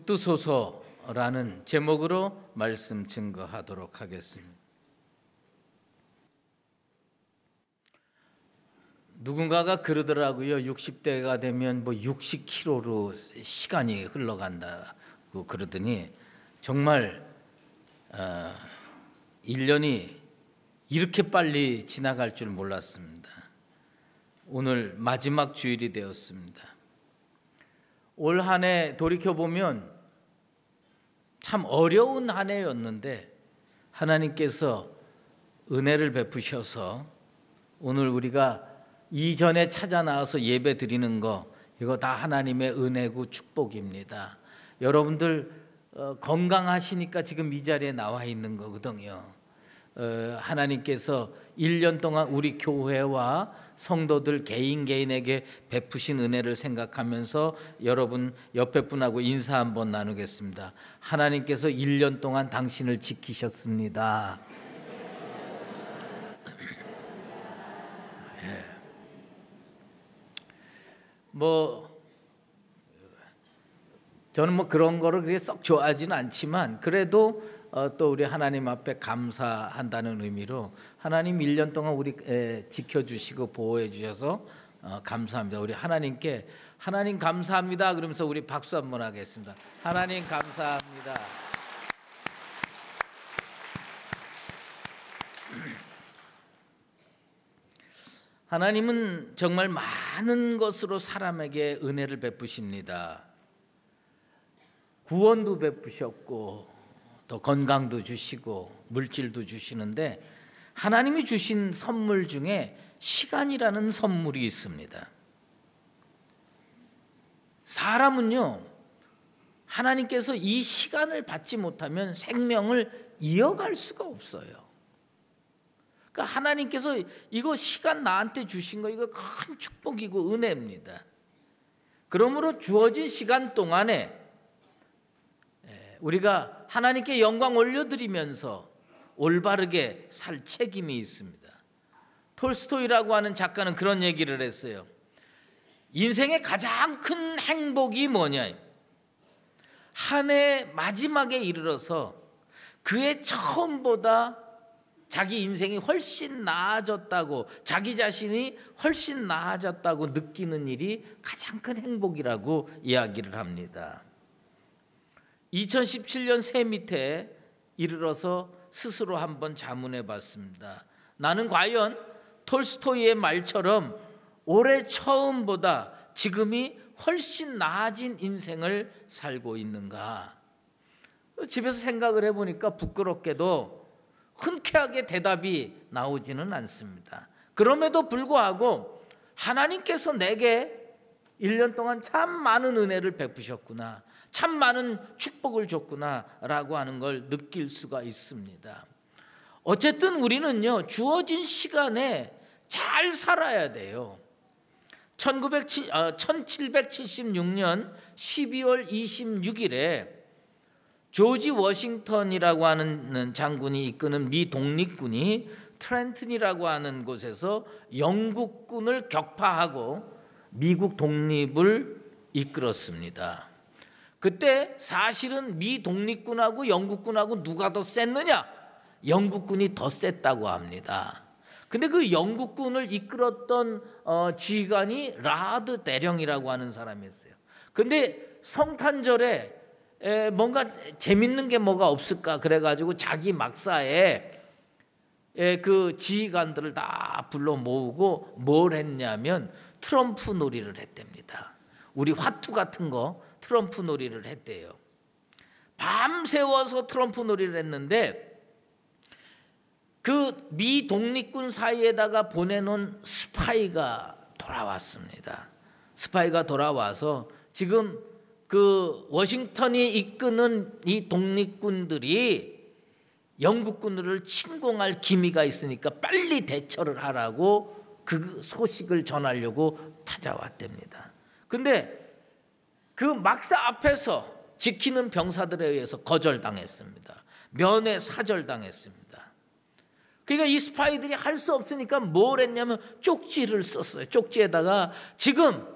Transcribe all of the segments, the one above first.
붙드소서라는 제목으로 말씀 증거하도록 하겠습니다. 누군가가 그러더라고요. 60대가 되면 60km로 시간이 흘러간다고 그러더니 정말 1년이 이렇게 빨리 지나갈 줄 몰랐습니다. 오늘 마지막 주일이 되었습니다. 올 한 해 돌이켜보면 참 어려운 한 해였는데 하나님께서 은혜를 베푸셔서 오늘 우리가 이전에 찾아 나와서 예배 드리는 거 이거 다 하나님의 은혜고 축복입니다. 여러분들 건강하시니까 지금 이 자리에 나와 있는 거거든요. 하나님께서 1년 동안 우리 교회와 성도들 개인에게 베푸신 은혜를 생각하면서 여러분 옆에 분하고 인사 한번 나누겠습니다. 하나님께서 1년 동안 당신을 지키셨습니다. 저는 그런 거를 그렇게 썩 좋아하지는 않지만 그래도 또 우리 하나님 앞에 감사한다는 의미로 하나님 1년 동안 우리 지켜주시고 보호해 주셔서 감사합니다. 우리 하나님께 하나님 감사합니다 그러면서 우리 박수 한번 하겠습니다. 하나님 감사합니다. 하나님은 정말 많은 것으로 사람에게 은혜를 베푸십니다. 구원도 베푸셨고 또 건강도 주시고 물질도 주시는데 하나님이 주신 선물 중에 시간이라는 선물이 있습니다. 사람은요, 하나님께서 이 시간을 받지 못하면 생명을 이어갈 수가 없어요. 그러니까 하나님께서 이거 시간 나한테 주신 거 이거 큰 축복이고 은혜입니다. 그러므로 주어진 시간 동안에 우리가 하나님께 영광 올려드리면서 올바르게 살 책임이 있습니다. 톨스토이라고 하는 작가는 그런 얘기를 했어요. 인생의 가장 큰 행복이 뭐냐? 한 해 마지막에 이르러서 그의 처음보다 자기 인생이 훨씬 나아졌다고, 자기 자신이 훨씬 나아졌다고 느끼는 일이 가장 큰 행복이라고 이야기를 합니다. 2017년 새 밑에 이르러서 스스로 한번 자문해 봤습니다. 나는 과연 톨스토이의 말처럼 올해 처음보다 지금이 훨씬 나아진 인생을 살고 있는가? 집에서 생각을 해보니까 부끄럽게도 흔쾌하게 대답이 나오지는 않습니다. 그럼에도 불구하고 하나님께서 내게 1년 동안 참 많은 은혜를 베푸셨구나, 참 많은 축복을 줬구나 라고 하는 걸 느낄 수가 있습니다. 어쨌든 우리는요, 주어진 시간에 잘 살아야 돼요. 1776년 12월 26일에 조지 워싱턴이라고 하는 장군이 이끄는 미 독립군이 트렌튼이라고 하는 곳에서 영국군을 격파하고 미국 독립을 이끌었습니다. 그때 사실은 미 독립군하고 영국군하고 누가 더 셌느냐? 영국군이 더 셌다고 합니다. 근데 그 영국군을 이끌었던 지휘관이 라드 대령이라고 하는 사람이었어요. 근데 성탄절에 뭔가 재밌는 게 뭐가 없을까 그래가지고 자기 막사에 그 지휘관들을 다 불러 모으고 뭘 했냐면 트럼프 놀이를 했답니다. 우리 화투 같은 거 트럼프 놀이를 했대요. 밤새워서 트럼프 놀이를 했는데 그 미 독립군 사이에다가 보내놓은 스파이가 돌아왔습니다. 스파이가 돌아와서 지금 그 워싱턴이 이끄는 이 독립군들이 영국군들을 침공할 기미가 있으니까 빨리 대처를 하라고 그 소식을 전하려고 찾아왔답니다. 근데 그 막사 앞에서 지키는 병사들에 의해서 거절당했습니다. 면회 사절당했습니다. 그러니까 이 스파이들이 할 수 없으니까 뭘 했냐면 쪽지를 썼어요. 쪽지에다가 지금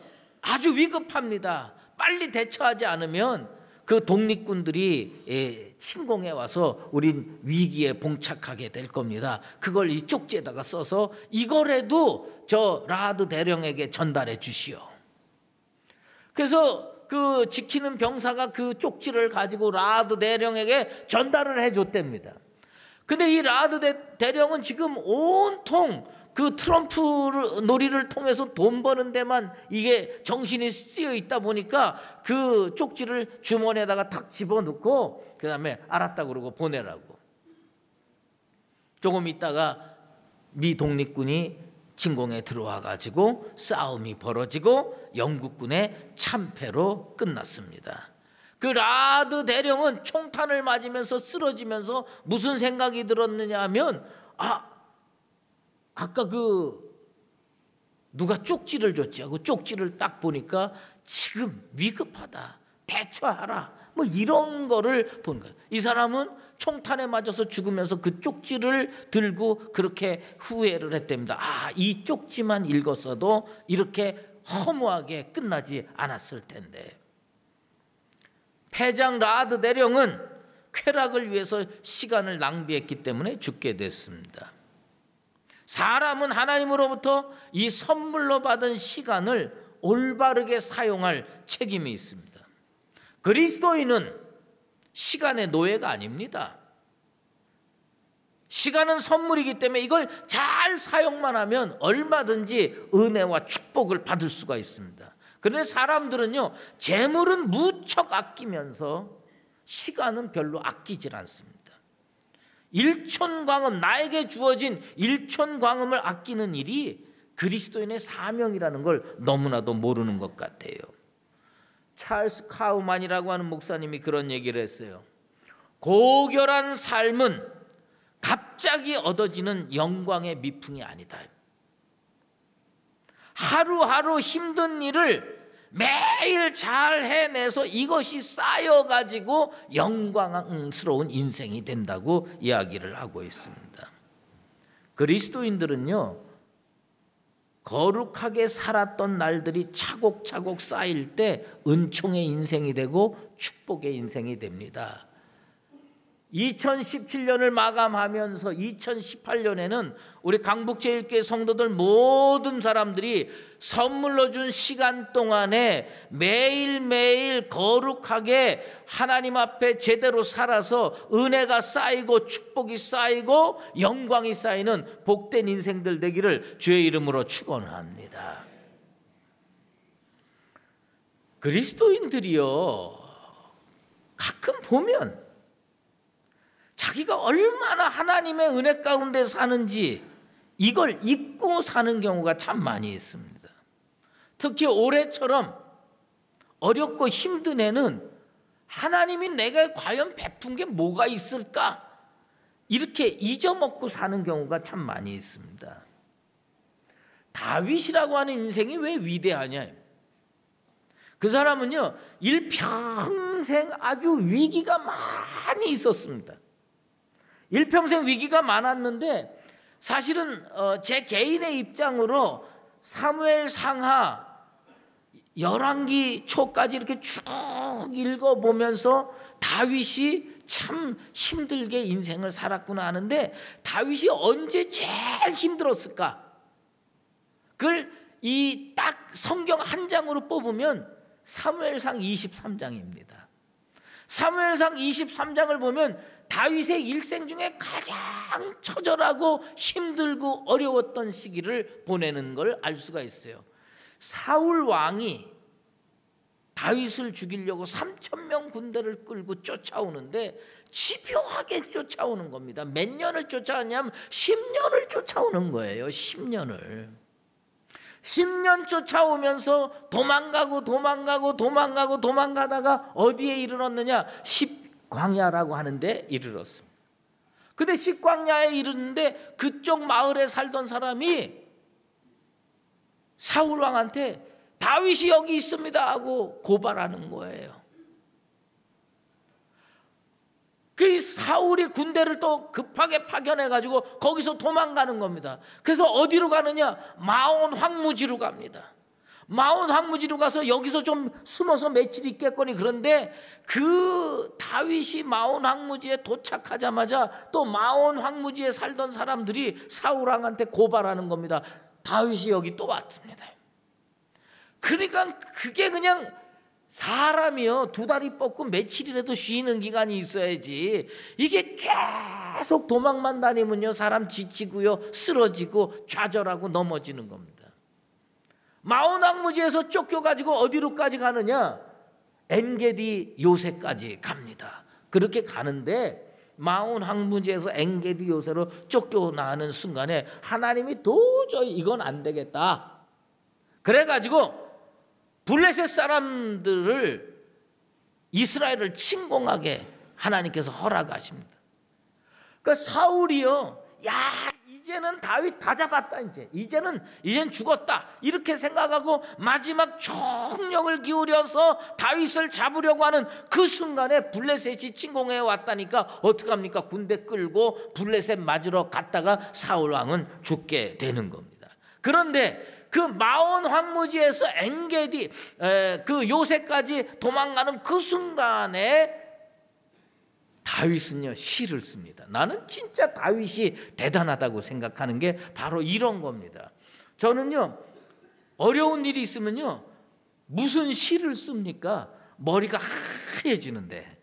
아주 위급합니다. 빨리 대처하지 않으면 그 독립군들이 침공해 와서 우린 위기에 봉착하게 될 겁니다. 그걸 이 쪽지에다가 써서 이거라도 저 라하드 대령에게 전달해 주시오. 그래서 그 지키는 병사가 그 쪽지를 가지고 라하드 대령에게 전달을 해줬답니다. 근데 이 라하드 대령은 지금 온통 그 트럼프 놀이를 통해서 돈 버는 데만 이게 정신이 쓰여 있다 보니까 그 쪽지를 주머니에다가 탁 집어넣고 그 다음에 알았다 그러고 보내라고. 조금 있다가 미 독립군이 침공에 들어와 가지고 싸움이 벌어지고 영국군의 참패로 끝났습니다. 그 라하드 대령은 총탄을 맞으면서 쓰러지면서 무슨 생각이 들었느냐 하면 아까 누가 쪽지를 줬지 하고 쪽지를 딱 보니까 지금 위급하다, 대처하라, 뭐 이런 거를 본 거예요. 이 사람은 총탄에 맞아서 죽으면서 그 쪽지를 들고 그렇게 후회를 했답니다. 이 쪽지만 읽었어도 이렇게 허무하게 끝나지 않았을 텐데. 패장 라하드 대령은 쾌락을 위해서 시간을 낭비했기 때문에 죽게 됐습니다. 사람은 하나님으로부터 이 선물로 받은 시간을 올바르게 사용할 책임이 있습니다. 그리스도인은 시간의 노예가 아닙니다. 시간은 선물이기 때문에 이걸 잘 사용만 하면 얼마든지 은혜와 축복을 받을 수가 있습니다. 그런데 사람들은요, 재물은 무척 아끼면서 시간은 별로 아끼질 않습니다. 일촌광음, 나에게 주어진 일촌광음을 아끼는 일이 그리스도인의 사명이라는 걸 너무나도 모르는 것 같아요. 찰스 카우만이라고 하는 목사님이 그런 얘기를 했어요. 고결한 삶은 갑자기 얻어지는 영광의 미풍이 아니다. 하루하루 힘든 일을 매일 잘 해내서 이것이 쌓여가지고 영광스러운 인생이 된다고 이야기를 하고 있습니다. 그리스도인들은요, 거룩하게 살았던 날들이 차곡차곡 쌓일 때 은총의 인생이 되고 축복의 인생이 됩니다. 2017년을 마감하면서 2018년에는 우리 강북제일교회 성도들 모든 사람들이 선물로 준 시간 동안에 매일매일 거룩하게 하나님 앞에 제대로 살아서 은혜가 쌓이고 축복이 쌓이고 영광이 쌓이는 복된 인생들 되기를 주의 이름으로 축원합니다. 그리스도인들이요, 가끔 보면 자기가 얼마나 하나님의 은혜 가운데 사는지 이걸 잊고 사는 경우가 참 많이 있습니다. 특히 올해처럼 어렵고 힘든 해는 하나님이 내게 과연 베푼 게 뭐가 있을까? 이렇게 잊어먹고 사는 경우가 참 많이 있습니다. 다윗이라고 하는 인생이 왜 위대하냐? 그 사람은요, 일평생 아주 위기가 많이 있었습니다. 일평생 위기가 많았는데 사실은 제 개인의 입장으로 사무엘 상하 열왕기 초까지 이렇게 쭉 읽어보면서 다윗이 참 힘들게 인생을 살았구나 하는데, 다윗이 언제 제일 힘들었을까? 그걸 이 딱 성경 한 장으로 뽑으면 사무엘상 23장입니다. 사무엘상 23장을 보면 다윗의 일생 중에 가장 처절하고 힘들고 어려웠던 시기를 보내는 걸 알 수가 있어요. 사울 왕이 다윗을 죽이려고 3,000명 군대를 끌고 쫓아오는데 집요하게 쫓아오는 겁니다. 몇 년을 쫓아왔냐면 10년을 쫓아오는 거예요. 10년을. 10년 쫓아오면서 도망가다가 어디에 이르렀느냐? 광야라고 하는데 이르렀습니다. 근데 식광야에 이르는데 그쪽 마을에 살던 사람이 사울 왕한테 다윗이 여기 있습니다 하고 고발하는 거예요. 그 사울이 군대를 또 급하게 파견해 가지고 거기서 도망가는 겁니다. 그래서 어디로 가느냐? 마온 황무지로 갑니다. 마온 황무지로 가서 여기서 좀 숨어서 며칠 있겠거니. 그런데 그 다윗이 마온 황무지에 도착하자마자 또 마온 황무지에 살던 사람들이 사울 왕한테 고발하는 겁니다. 다윗이 여기 또 왔습니다. 그러니까 그게 그냥 사람이요, 두 다리 뻗고 며칠이라도 쉬는 기간이 있어야지. 이게 계속 도망만 다니면요, 사람 지치고요, 쓰러지고 좌절하고 넘어지는 겁니다. 마온 황무지에서 쫓겨가지고 어디로까지 가느냐? 엔게디 요새까지 갑니다. 그렇게 가는데 마온 황무지에서 엔게디 요새로 쫓겨나는 순간에 하나님이 도저히 이건 안 되겠다. 그래가지고 블레셋 사람들을, 이스라엘을 침공하게 하나님께서 허락하십니다. 그러니까 사울이요, 야, 이제는 다윗 다 잡았다, 이제는 죽었다, 이렇게 생각하고 마지막 총력을 기울여서 다윗을 잡으려고 하는 그 순간에 블레셋이 침공해 왔다니까 어떡합니까? 군대 끌고 블레셋 맞으러 갔다가 사울 왕은 죽게 되는 겁니다. 그런데 그 마온 황무지에서 엔게디 그 요새까지 도망가는 그 순간에 다윗은요, 시를 씁니다. 나는 진짜 다윗이 대단하다고 생각하는 게 바로 이런 겁니다. 저는요, 어려운 일이 있으면요, 무슨 시를 씁니까? 머리가 하얘지는데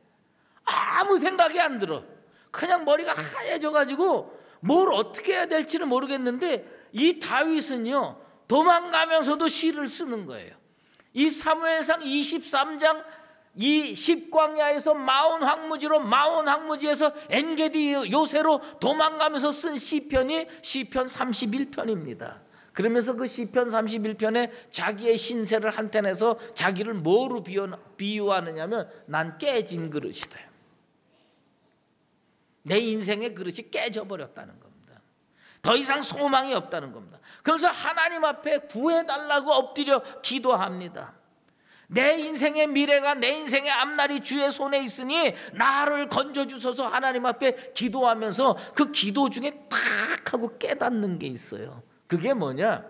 아무 생각이 안 들어. 그냥 머리가 하얘져가지고 뭘 어떻게 해야 될지는 모르겠는데, 이 다윗은요, 도망가면서도 시를 쓰는 거예요. 이 사무엘상 23장 이 십광야에서 마온 황무지에서 엔게디 요새로 도망가면서 쓴 시편이 시편 31편입니다. 그러면서 그 시편 31편에 자기의 신세를 한탄해서 자기를 뭐로 비유하느냐면, 난 깨진 그릇이다. 내 인생의 그릇이 깨져버렸다는 겁니다. 더 이상 소망이 없다는 겁니다. 그래서 하나님 앞에 구해달라고 엎드려 기도합니다. 내 인생의 미래가, 내 인생의 앞날이 주의 손에 있으니 나를 건져주셔서 하나님 앞에 기도하면서 그 기도 중에 탁 하고 깨닫는 게 있어요. 그게 뭐냐?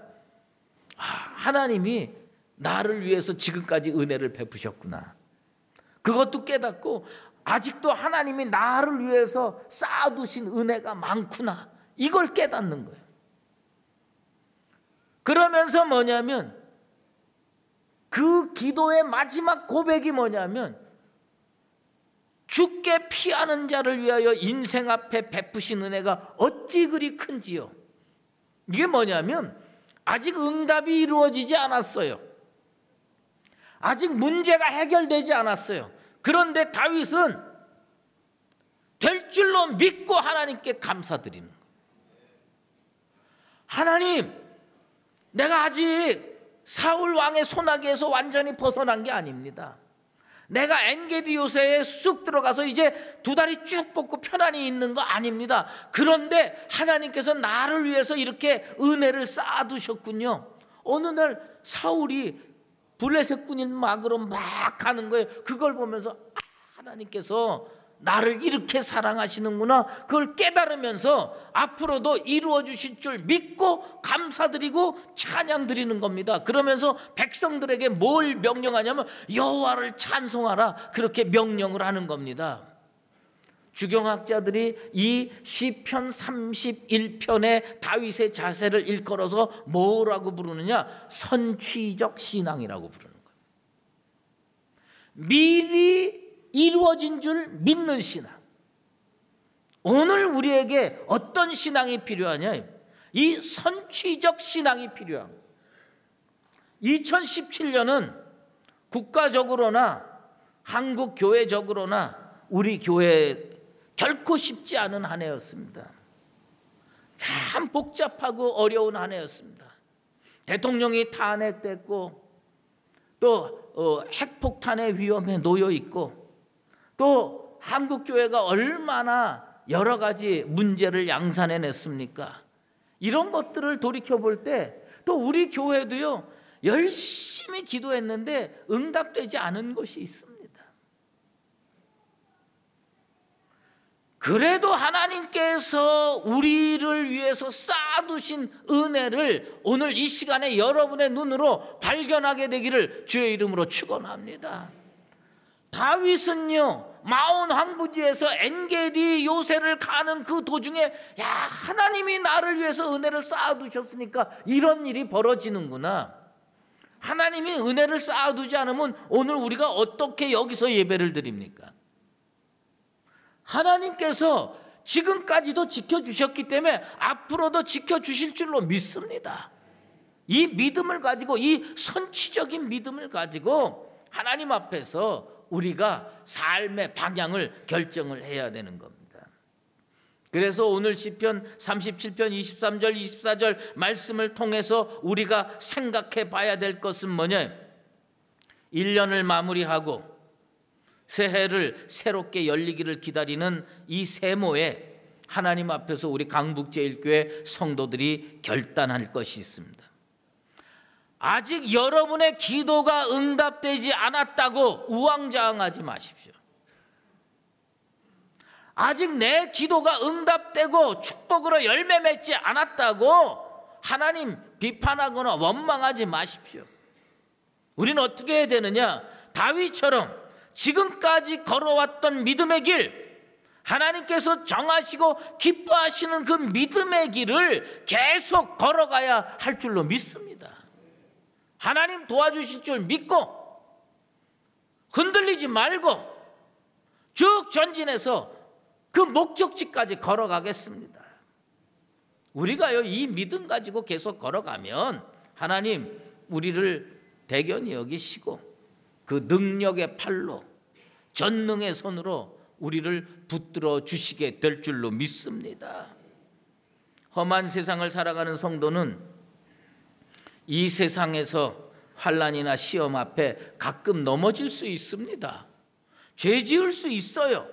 하나님이 나를 위해서 지금까지 은혜를 베푸셨구나. 그것도 깨닫고 아직도 하나님이 나를 위해서 쌓아두신 은혜가 많구나. 이걸 깨닫는 거예요. 그러면서 뭐냐면, 그 기도의 마지막 고백이 뭐냐면, 죽게 피하는 자를 위하여 인생 앞에 베푸신 은혜가 어찌 그리 큰지요. 이게 뭐냐면, 아직 응답이 이루어지지 않았어요. 아직 문제가 해결되지 않았어요. 그런데 다윗은 될 줄로 믿고 하나님께 감사드리는 거예요. 하나님, 내가 아직 사울 왕의 손아귀에서 완전히 벗어난 게 아닙니다. 내가 엔게디 요새에 쑥 들어가서 이제 두 다리 쭉 뻗고 편안히 있는 거 아닙니다. 그런데 하나님께서 나를 위해서 이렇게 은혜를 쌓아두셨군요. 어느 날 사울이 블레셋 군인 막으로 막 가는 거예요. 그걸 보면서 하나님께서 나를 이렇게 사랑하시는구나, 그걸 깨달으면서 앞으로도 이루어 주실 줄 믿고 감사드리고 찬양 드리는 겁니다. 그러면서 백성들에게 뭘 명령하냐면 여호와를 찬송하라, 그렇게 명령을 하는 겁니다. 주경학자들이 이 시편 31편의 다윗의 자세를 일컬어서 뭐라고 부르느냐? 선취적 신앙이라고 부르는 거예요. 미리 이루어진 줄 믿는 신앙. 오늘 우리에게 어떤 신앙이 필요하냐? 이 선취적 신앙이 필요한 거예요. 2017년은 국가적으로나 한국 교회적으로나 우리 교회 결코 쉽지 않은 한 해였습니다. 참 복잡하고 어려운 한 해였습니다. 대통령이 탄핵됐고, 또 핵폭탄의 위험에 놓여 있고, 또 한국교회가 얼마나 여러 가지 문제를 양산해냈습니까? 이런 것들을 돌이켜볼 때 또 우리 교회도요, 열심히 기도했는데 응답되지 않은 것이 있습니다. 그래도 하나님께서 우리를 위해서 쌓아두신 은혜를 오늘 이 시간에 여러분의 눈으로 발견하게 되기를 주의 이름으로 축원합니다. 다윗은요, 마온 황부지에서 엔게디 요새를 가는 그 도중에 야, 하나님이 나를 위해서 은혜를 쌓아두셨으니까 이런 일이 벌어지는구나. 하나님이 은혜를 쌓아두지 않으면 오늘 우리가 어떻게 여기서 예배를 드립니까? 하나님께서 지금까지도 지켜주셨기 때문에 앞으로도 지켜주실 줄로 믿습니다. 이 믿음을 가지고, 이 선취적인 믿음을 가지고 하나님 앞에서 우리가 삶의 방향을 결정을 해야 되는 겁니다. 그래서 오늘 시편 37편 23절 24절 말씀을 통해서 우리가 생각해 봐야 될 것은 뭐냐? 1년을 마무리하고 새해를 새롭게 열리기를 기다리는 이 세모에 하나님 앞에서 우리 강북제일교회 성도들이 결단할 것이 있습니다. 아직 여러분의 기도가 응답되지 않았다고 우왕좌왕하지 마십시오. 아직 내 기도가 응답되고 축복으로 열매 맺지 않았다고 하나님 비판하거나 원망하지 마십시오. 우리는 어떻게 해야 되느냐? 다윗처럼 지금까지 걸어왔던 믿음의 길, 하나님께서 정하시고 기뻐하시는 그 믿음의 길을 계속 걸어가야 할 줄로 믿습니다. 하나님 도와주실 줄 믿고 흔들리지 말고 쭉 전진해서 그 목적지까지 걸어가겠습니다. 우리가요, 이 믿음 가지고 계속 걸어가면 하나님 우리를 대견히 여기시고 그 능력의 팔로 전능의 손으로 우리를 붙들어 주시게 될 줄로 믿습니다. 험한 세상을 살아가는 성도는 이 세상에서 환난이나 시험 앞에 가끔 넘어질 수 있습니다. 죄 지을 수 있어요.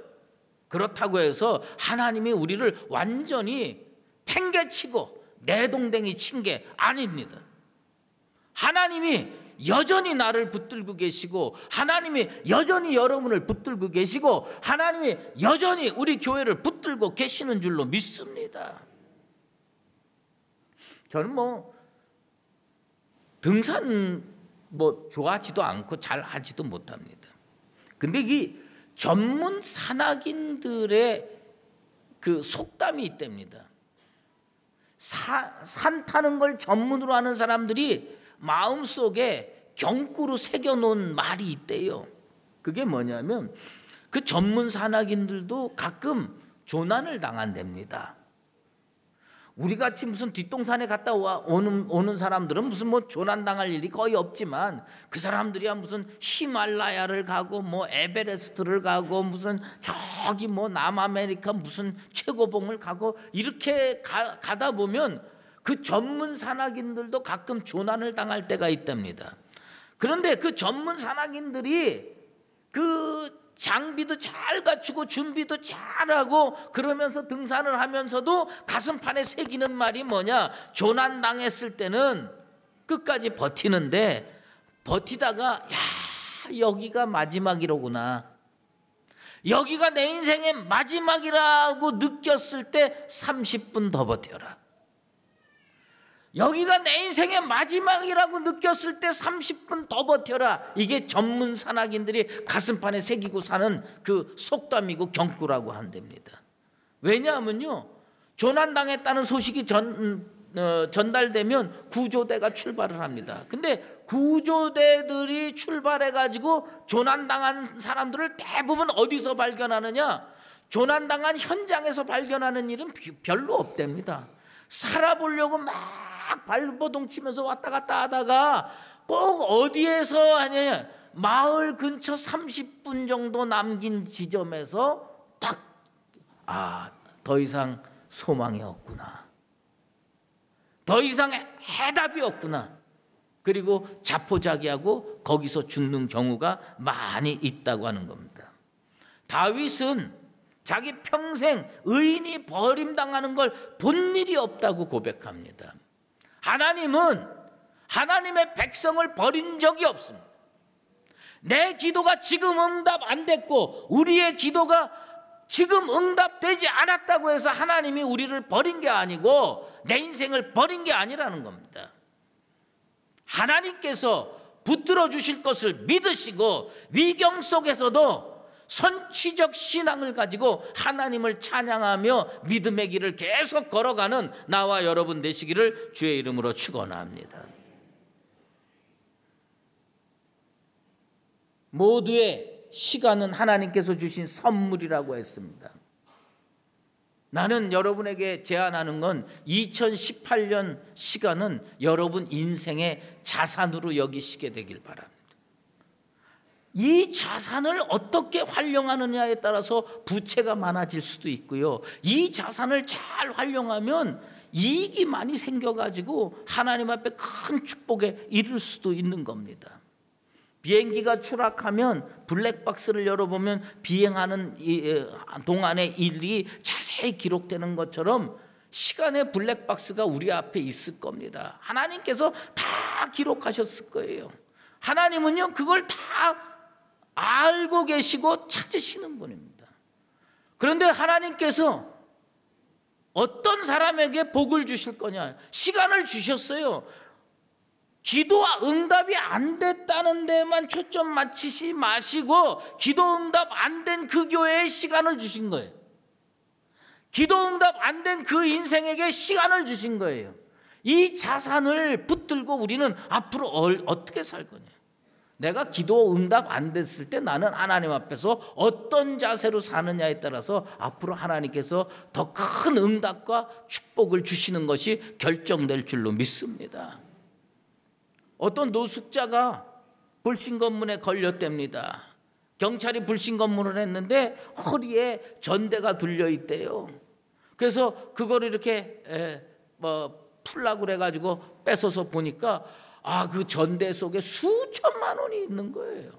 그렇다고 해서 하나님이 우리를 완전히 팽개치고 내동댕이 친 게 아닙니다. 하나님이 여전히 나를 붙들고 계시고, 하나님이 여전히 여러분을 붙들고 계시고, 하나님이 여전히 우리 교회를 붙들고 계시는 줄로 믿습니다. 저는 등산 좋아하지도 않고 잘 하지도 못합니다. 근데 이 전문 산악인들의 그 속담이 있답니다. 산 타는 걸 전문으로 하는 사람들이 마음속에 경구로 새겨놓은 말이 있대요. 그게 뭐냐면 그 전문 산악인들도 가끔 조난을 당한답니다. 우리같이 무슨 뒷동산에 갔다 오는 사람들은 무슨 조난당할 일이 거의 없지만, 그 사람들이야 무슨 히말라야를 가고 에베레스트를 가고 무슨 저기 남아메리카 무슨 최고봉을 가고 이렇게 가다 보면 그 전문 산악인들도 가끔 조난을 당할 때가 있답니다. 그런데 그 전문 산악인들이 그 장비도 잘 갖추고 준비도 잘하고 그러면서 등산을 하면서도 가슴판에 새기는 말이 뭐냐? 조난 당했을 때는 끝까지 버티는데, 버티다가 야, 여기가 마지막이로구나, 여기가 내 인생의 마지막이라고 느꼈을 때 30분 더 버텨라. 여기가 내 인생의 마지막이라고 느꼈을 때 30분 더 버텨라. 이게 전문 산악인들이 가슴판에 새기고 사는 그 속담이고 경구라고 한답니다. 왜냐하면요, 조난당했다는 소식이 전달되면 구조대가 출발을 합니다. 근데 구조대들이 출발해가지고 조난당한 사람들을 대부분 어디서 발견하느냐? 조난당한 현장에서 발견하는 일은 별로 없답니다. 살아보려고 막 발버둥 치면서 왔다 갔다 하다가 꼭 어디에서 하냐, 마을 근처 30분 정도 남긴 지점에서 딱, 더 이상 소망이 없구나, 더 이상 해답이 없구나, 그리고 자포자기하고 거기서 죽는 경우가 많이 있다고 하는 겁니다. 다윗은 자기 평생 의인이 버림당하는 걸 본 일이 없다고 고백합니다. 하나님은 하나님의 백성을 버린 적이 없습니다. 내 기도가 지금 응답 안 됐고 우리의 기도가 지금 응답되지 않았다고 해서 하나님이 우리를 버린 게 아니고 내 인생을 버린 게 아니라는 겁니다. 하나님께서 붙들어 주실 것을 믿으시고 위경 속에서도 선취적 신앙을 가지고 하나님을 찬양하며 믿음의 길을 계속 걸어가는 나와 여러분 되시기를 주의 이름으로 축원합니다. 모두의 시간은 하나님께서 주신 선물이라고 했습니다. 나는 여러분에게 제안하는 건 2018년 시간은 여러분 인생의 자산으로 여기시게 되길 바랍니다. 이 자산을 어떻게 활용하느냐에 따라서 부채가 많아질 수도 있고요. 이 자산을 잘 활용하면 이익이 많이 생겨가지고 하나님 앞에 큰 축복에 이를 수도 있는 겁니다. 비행기가 추락하면 블랙박스를 열어보면 비행하는 동안의 일이 자세히 기록되는 것처럼 시간의 블랙박스가 우리 앞에 있을 겁니다. 하나님께서 다 기록하셨을 거예요. 하나님은요 그걸 다 알고 계시고 찾으시는 분입니다. 그런데 하나님께서 어떤 사람에게 복을 주실 거냐, 시간을 주셨어요. 기도와 응답이 안 됐다는 데만 초점 맞추지 마시고 기도 응답 안 된 그 교회에 시간을 주신 거예요. 기도 응답 안 된 그 인생에게 시간을 주신 거예요. 이 자산을 붙들고 우리는 앞으로 어떻게 살 거냐. 내가 기도 응답 안 됐을 때 나는 하나님 앞에서 어떤 자세로 사느냐에 따라서 앞으로 하나님께서 더 큰 응답과 축복을 주시는 것이 결정될 줄로 믿습니다. 어떤 노숙자가 불신검문에 걸렸답니다. 경찰이 불신검문을 했는데 허리에 전대가 둘려 있대요. 그래서 그거를 이렇게 풀라고 그래가지고 뺏어서 보니까 그 전대 속에 수천만 원이 있는 거예요.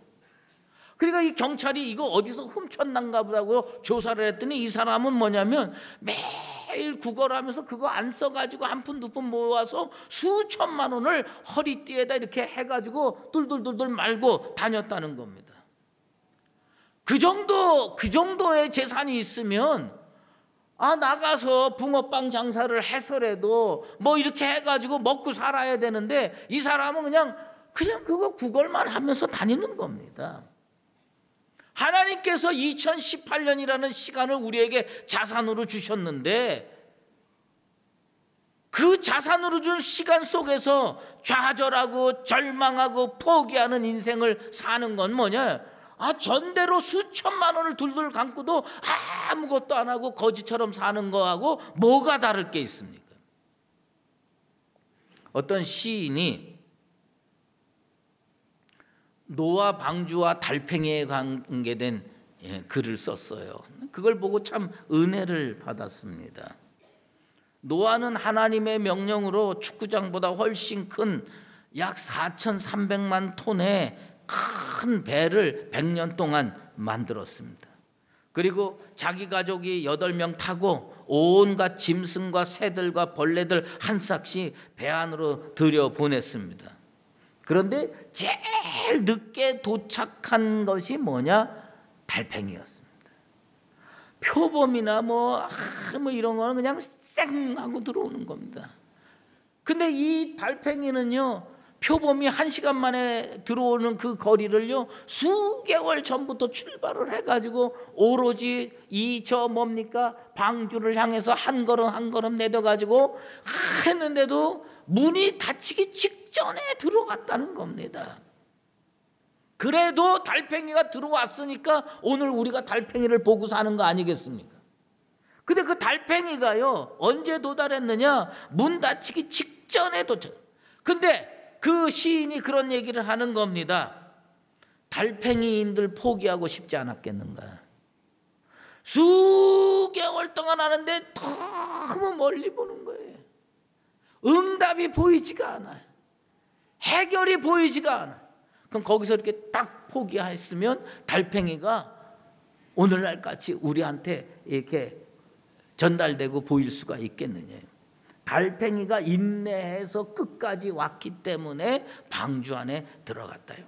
그러니까 이 경찰이 이거 어디서 훔쳤난가 보다고 조사를 했더니 이 사람은 뭐냐면 매일 구걸하면서 그거 안 써가지고 한 푼 두 푼 모아서 수천만 원을 허리띠에다 이렇게 해가지고 둘둘둘둘 말고 다녔다는 겁니다. 그 정도의 재산이 있으면 나가서 붕어빵 장사를 해서라도 뭐 이렇게 해가지고 먹고 살아야 되는데 이 사람은 그냥 그거 구걸만 하면서 다니는 겁니다. 하나님께서 2018년이라는 시간을 우리에게 자산으로 주셨는데 그 자산으로 준 시간 속에서 좌절하고 절망하고 포기하는 인생을 사는 건 뭐냐? 전대로 수천만 원을 둘둘 감고도 아무것도 안 하고 거지처럼 사는 거하고 뭐가 다를 게 있습니까? 어떤 시인이 노아 방주와 달팽이에 관계된 글을 썼어요. 그걸 보고 참 은혜를 받았습니다. 노아는 하나님의 명령으로 축구장보다 훨씬 큰 약 4,300만 톤의 큰 배를 100년 동안 만들었습니다. 그리고 자기 가족이 8명 타고 온갖 짐승과 새들과 벌레들 한 싹씩 배 안으로 들여보냈습니다. 그런데 제일 늦게 도착한 것이 뭐냐? 달팽이였습니다. 표범이나 뭐 이런 거는 그냥 쌩 하고 들어오는 겁니다. 근데 이 달팽이는요, 표범이 1시간 만에 들어오는 그 거리를요 수개월 전부터 출발을 해가지고 오로지 방주를 향해서 한 걸음 내려가지고 했는데도 문이 닫히기 직전에 들어갔다는 겁니다. 그래도 달팽이가 들어왔으니까 오늘 우리가 달팽이를 보고 사는 거 아니겠습니까? 근데 그 달팽이가요 언제 도달했느냐? 문 닫히기 직전에 도착. 근데 그 시인이 그런 얘기를 하는 겁니다. 달팽이인들 포기하고 싶지 않았겠는가? 수개월 동안 하는데 너무 멀리 보는 거예요. 응답이 보이지가 않아요. 해결이 보이지가 않아요. 그럼 거기서 이렇게 딱 포기했으면 달팽이가 오늘날 같이 우리한테 이렇게 전달되고 보일 수가 있겠느냐. 달팽이가 인내해서 끝까지 왔기 때문에 방주 안에 들어갔다요.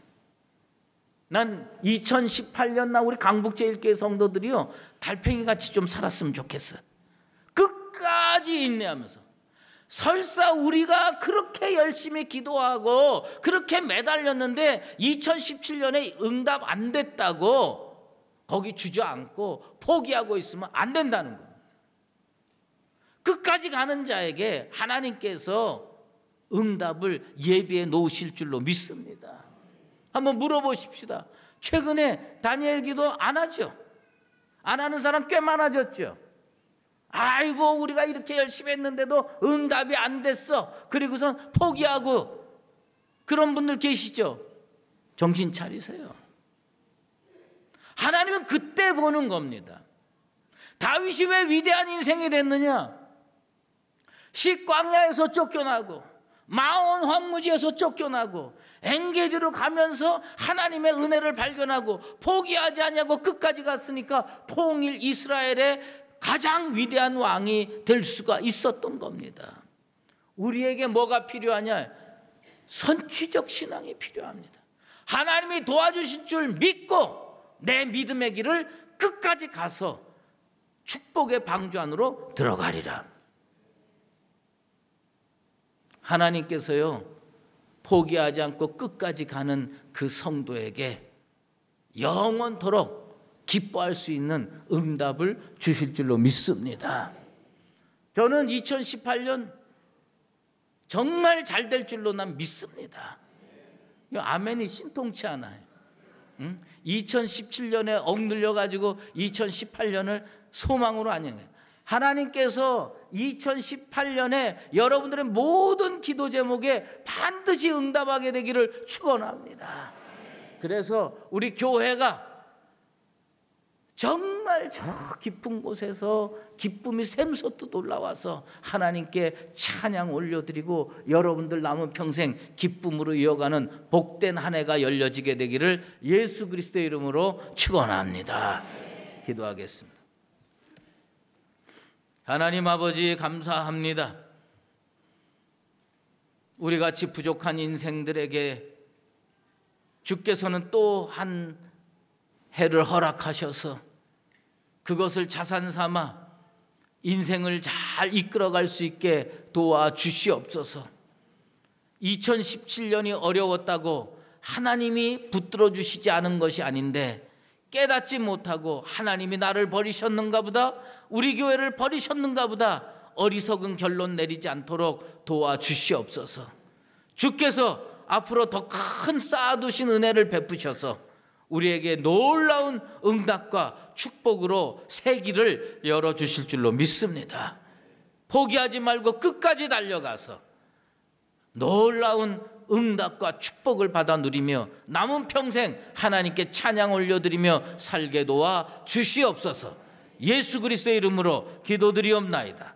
난 2018년 나 우리 강북제일교회 성도들이요 달팽이같이 좀 살았으면 좋겠어요. 끝까지 인내하면서. 설사 우리가 그렇게 열심히 기도하고 그렇게 매달렸는데 2017년에 응답 안 됐다고 거기 주저앉고 포기하고 있으면 안 된다는 겁니다. 끝까지 가는 자에게 하나님께서 응답을 예비해 놓으실 줄로 믿습니다. 한번 물어보십시다. 최근에 다니엘 기도 안 하죠? 안 하는 사람 꽤 많아졌죠? 아이고 우리가 이렇게 열심히 했는데도 응답이 안 됐어. 그리고선 포기하고 그런 분들 계시죠? 정신 차리세요. 하나님은 그때 보는 겁니다. 다윗이 왜 위대한 인생이 됐느냐? 식광야에서 쫓겨나고 마온 황무지에서 쫓겨나고 엔게디로 가면서 하나님의 은혜를 발견하고 포기하지 않냐고 끝까지 갔으니까 통일 이스라엘의 가장 위대한 왕이 될 수가 있었던 겁니다. 우리에게 뭐가 필요하냐? 선취적 신앙이 필요합니다. 하나님이 도와주실 줄 믿고 내 믿음의 길을 끝까지 가서 축복의 방주 안으로 들어가리라. 하나님께서요 포기하지 않고 끝까지 가는 그 성도에게 영원토록 기뻐할 수 있는 응답을 주실 줄로 믿습니다. 저는 2018년 정말 잘 될 줄로 난 믿습니다. 아멘이 신통치 않아요. 2017년에 억눌려 가지고 2018년을 소망으로 안녕해요. 하나님께서 2018년에 여러분들의 모든 기도 제목에 반드시 응답하게 되기를 축원합니다. 그래서 우리 교회가 정말 저 깊은 곳에서 기쁨이 샘솟듯 올라와서 하나님께 찬양 올려드리고 여러분들 남은 평생 기쁨으로 이어가는 복된 한 해가 열려지게 되기를 예수 그리스도의 이름으로 축원합니다. 기도하겠습니다. 하나님 아버지 감사합니다. 우리같이 부족한 인생들에게 주께서는 또 한 해를 허락하셔서 그것을 자산 삼아 인생을 잘 이끌어갈 수 있게 도와주시옵소서. 2017년이 어려웠다고 하나님이 붙들어 주시지 않은 것이 아닌데 깨닫지 못하고 하나님이 나를 버리셨는가 보다, 우리 교회를 버리셨는가 보다 어리석은 결론 내리지 않도록 도와주시옵소서. 주께서 앞으로 더 큰 쌓아두신 은혜를 베푸셔서 우리에게 놀라운 응답과 축복으로 새 길을 열어주실 줄로 믿습니다. 포기하지 말고 끝까지 달려가서 놀라운 응답과 축복을 받아 누리며 남은 평생 하나님께 찬양 올려드리며 살게 도와 주시옵소서. 예수 그리스도의 이름으로 기도드리옵나이다.